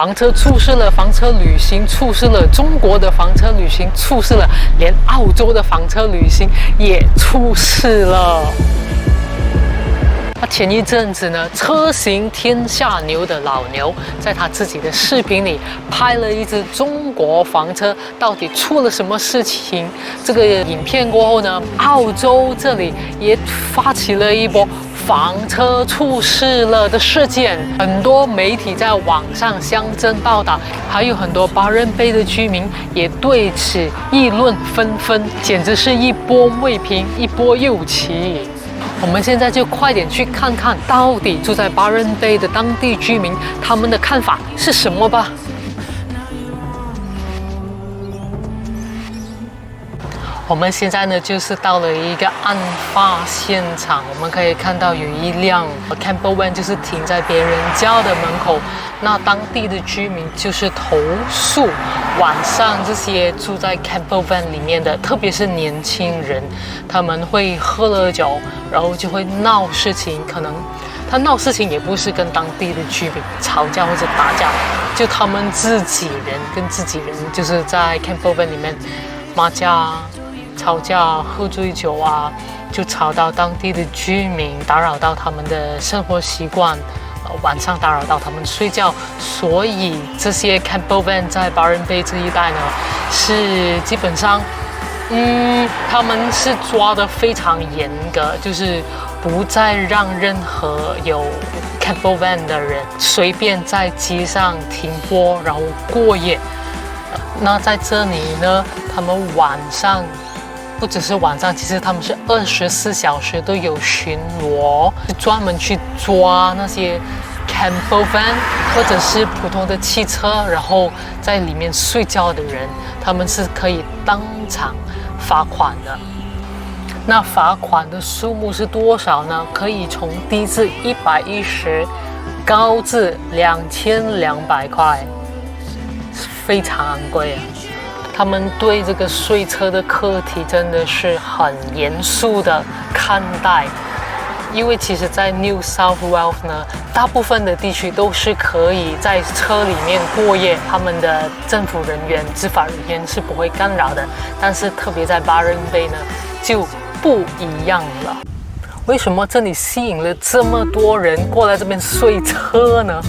房车出事了，房车旅行出事了，中国的房车旅行出事了，连澳洲的房车旅行也出事了。前一阵子呢，车行天下牛的老牛在他自己的视频里拍了一只中国房车，到底出了什么事情？这个影片过后呢，澳洲这里也发起了一波房车出事了的事件，很多媒体在网上相争报道，还有很多巴人贝的居民也对此议论纷纷，简直是一波未平一波又起。我们现在就快点去看看，到底住在巴人贝的当地居民他们的看法是什么吧。我们现在呢，就是到了一个案发现场，我们可以看到有一辆 camper van 就是停在别人家的门口。那当地的居民就是投诉，晚上这些住在 camper van 里面的，特别是年轻人，他们会喝了酒，然后就会闹事情。可能他闹事情也不是跟当地的居民吵架或者打架，就他们自己人跟自己人，就是在 camper van 里面骂架、吵架、喝醉酒啊，就吵到当地的居民，打扰到他们的生活习惯。晚上打扰到他们睡觉，所以这些 camper van 在巴人贝这一带呢，是基本上，他们是抓得非常严格，就是不再让任何有 camper van 的人随便在街上停泊，然后过夜。那在这里呢，他们晚上不只是晚上，其实他们是24小时都有巡逻，专门去抓那些 camper van 或者是普通的汽车，然后在里面睡觉的人，他们是可以当场罚款的。那罚款的数目是多少呢？可以从低至110，高至2200块，非常昂贵啊。他们对这个睡车的课题真的是很严肃的看待，因为其实在 New South Wales 呢，大部分的地区都是可以在车里面过夜，他们的政府人员、执法人员是不会干扰的，但是特别在巴人贝呢就不一样了。为什么这里吸引了这么多人过来这边睡车呢？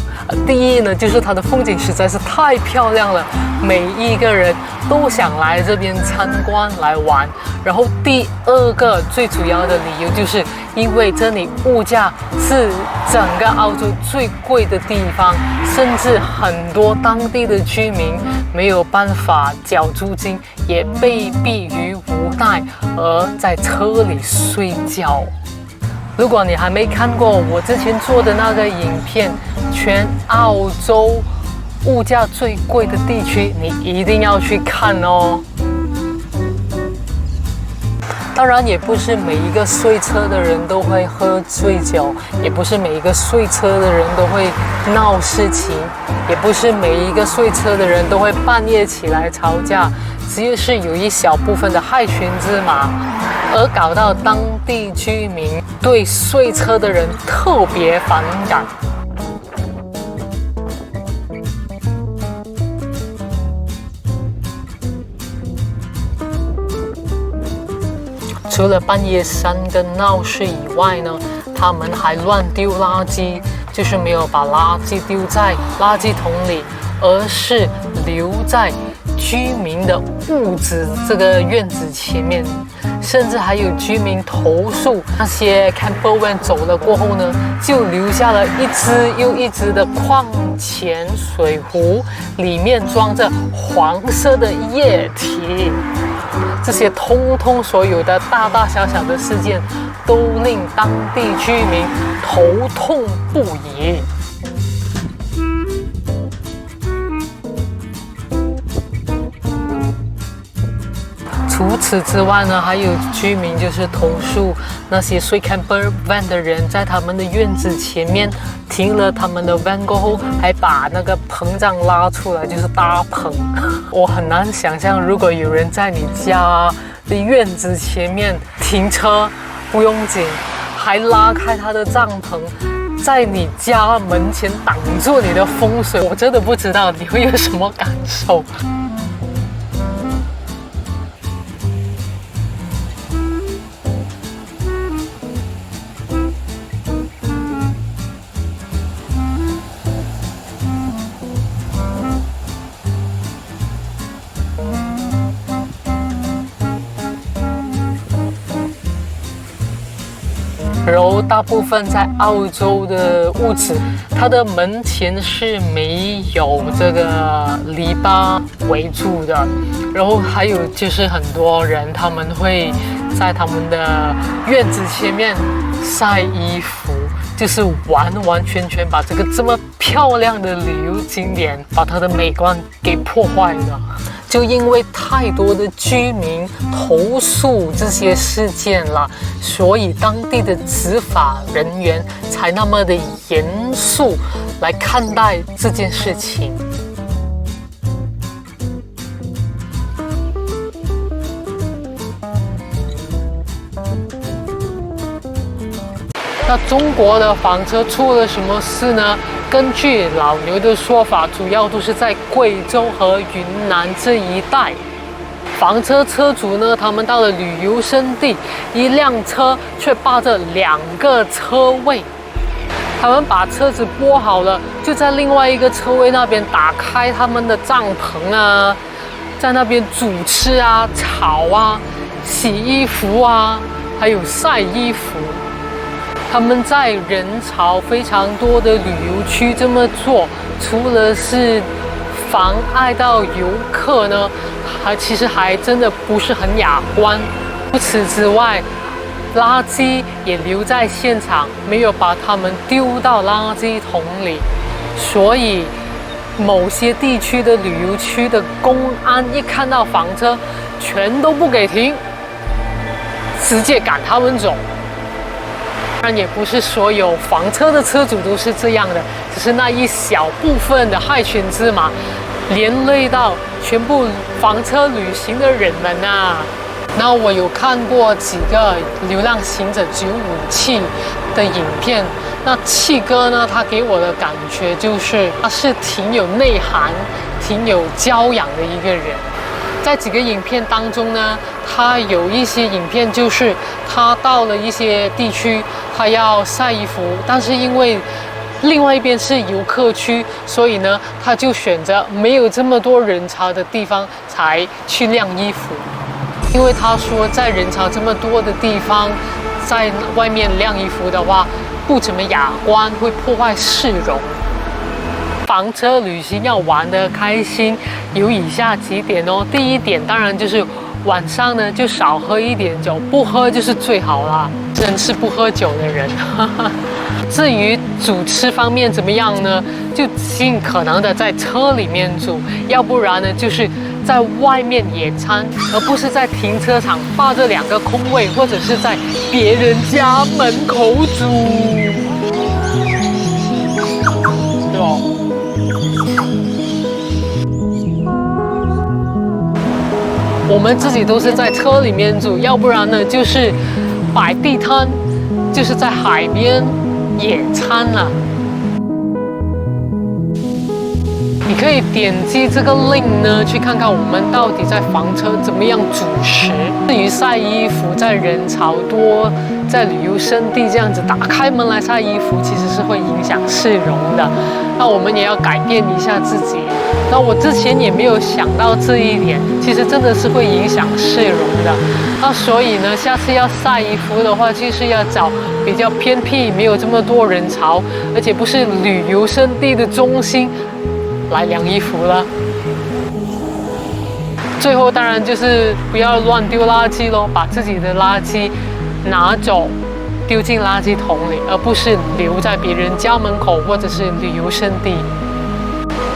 第一呢，就是它的风景实在是太漂亮了，每一个人都想来这边参观来玩。然后第二个最主要的理由就是因为这里物价是整个澳洲最贵的地方，甚至很多当地的居民没有办法缴租金，也被逼于无奈而在车里睡觉。如果你还没看过我之前做的那个影片，全澳洲物价最贵的地区，你一定要去看哦。当然，也不是每一个睡车的人都会喝醉酒，也不是每一个睡车的人都会闹事情，也不是每一个睡车的人都会半夜起来吵架，只是有一小部分的害群之马，而搞到当地居民对睡车的人特别反感。除了半夜3跟闹事以外呢，他们还乱丢垃圾，就是没有把垃圾丢在垃圾桶里，而是留在居民的屋子这个院子前面。甚至还有居民投诉，那些 camper van 走了过后呢，就留下了一只又一只的矿泉水壶，里面装着黄色的液体。这些通通所有的大大小小的事件，都令当地居民头痛不已。除此之外呢，还有居民就是投诉那些睡 camper van 的人，在他们的院子前面停了他们的 van 过后，还把那个膨胀拉出来，就是大棚。我很难想象，如果有人在你家的院子前面停车，不用紧，还拉开他的帐篷，在你家门前挡住你的风水，我真的不知道你会有什么感受。然后大部分在澳洲的屋子，它的门前是没有这个篱笆围住的。然后还有就是很多人他们会在他们的院子前面晒衣服，就是完完全全把这个这么漂亮的旅游景点，把它的美观给破坏了。就因为太多的居民投诉这些事件了，所以当地的执法人员才那么的严肃来看待这件事情。那中国的房车出了什么事呢？根据老牛的说法，主要都是在贵州和云南这一带。房车车主呢，他们到了旅游胜地，一辆车却霸着2个车位。他们把车子拨好了，就在另外一个车位那边打开他们的帐篷啊，在那边煮吃啊、炒啊、洗衣服啊，还有晒衣服。他们在人潮非常多的旅游区这么做，除了是妨碍到游客呢，其实还真的不是很雅观。除此之外，垃圾也留在现场，没有把它们丢到垃圾桶里，所以某些地区的旅游区的公安一看到房车，全都不给停，直接赶他们走。当然，也不是所有房车的车主都是这样的，只是那一小部分的害群之马，连累到全部房车旅行的人们啊。那我有看过几个流浪行者957的影片，那七哥呢，他给我的感觉就是他是挺有内涵、挺有教养的一个人。在几个影片当中呢，他有一些影片就是他到了一些地区，他要晒衣服，但是因为另外一边是游客区，所以呢，他就选择没有这么多人潮的地方才去晾衣服。因为他说，在人潮这么多的地方，在外面晾衣服的话，不怎么雅观，会破坏市容。房车旅行要玩得开心，有以下几点哦。第一点，当然就是晚上呢就少喝一点酒，不喝就是最好啦。真是不喝酒的人。至于煮吃方面怎么样呢？就尽可能的在车里面煮，要不然呢就是在外面野餐，而不是在停车场霸着2个空位，或者是在别人家门口煮。对哦。我们自己都是在车里面煮，要不然呢就是摆地摊，就是在海边野餐了。你可以点击这个 link 呢，去看看我们到底在房车怎么样煮食。至于晒衣服，在人潮多、在旅游胜地这样子打开门来晒衣服，其实是会影响市容的。那我们也要改变一下自己。那我之前也没有想到这一点，其实真的是会影响市容的。那所以呢，下次要晒衣服的话，就是要找比较偏僻、没有这么多人潮，而且不是旅游胜地的中心来晾衣服了。最后当然就是不要乱丢垃圾咯，把自己的垃圾拿走，丢进垃圾桶里，而不是留在别人家门口或者是旅游胜地。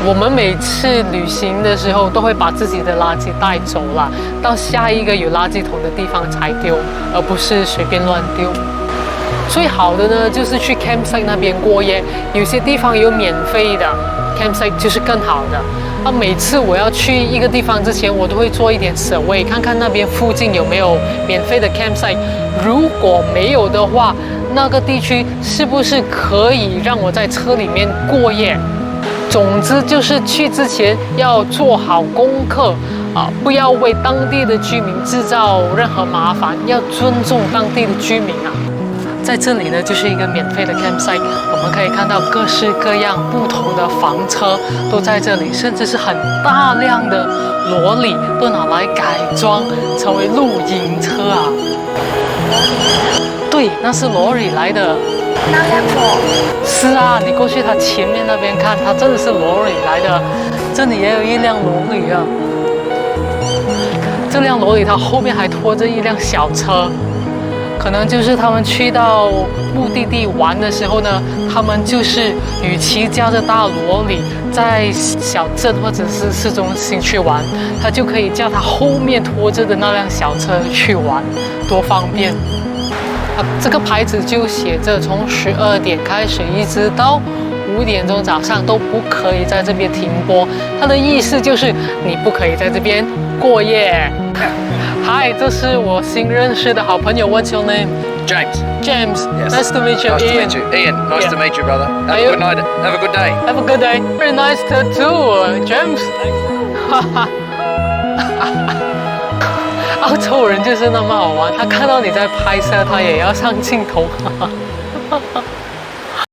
我们每次旅行的时候都会把自己的垃圾带走了，到下一个有垃圾桶的地方才丢，而不是随便乱丢。最好的呢，就是去 campsite 那边过夜，有些地方有免费的。campsite 就是更好的。那每次我要去一个地方之前，我都会做一点 survey， 看看那边附近有没有免费的 campsite。如果没有的话，那个地区是不是可以让我在车里面过夜？总之就是去之前要做好功课不要为当地的居民制造任何麻烦，要尊重当地的居民啊。在这里呢，就是一个免费的 campsite， 我们可以看到各式各样不同的房车都在这里，甚至是很大量的罗里都拿来改装成为露营车啊。对，那是罗里来的。那辆我是啊，你过去它前面那边看，它真的是罗里来的。这里也有一辆罗里啊。这辆罗里它后面还拖着一辆小车。可能就是他们去到目的地玩的时候呢，他们就是与其驾着大罗里在小镇或者是市中心去玩，他就可以叫他后面拖着的那辆小车去玩，多方便。这个牌子就写着从12点开始一直到5点钟早上都不可以在这边停播，它的意思就是你不可以在这边过夜。Hi， 这是我新认识的好朋友。What's your name? James. James. Yes. Nice to meet you. Nice Ian. to meet you. Ian, nice Yeah. to meet you, brother. Have you- a good night. Have a good day. Have a good day. Very nice tattoo, James. 澳洲人就是那么好玩，他看到你在拍摄，他也要上镜头。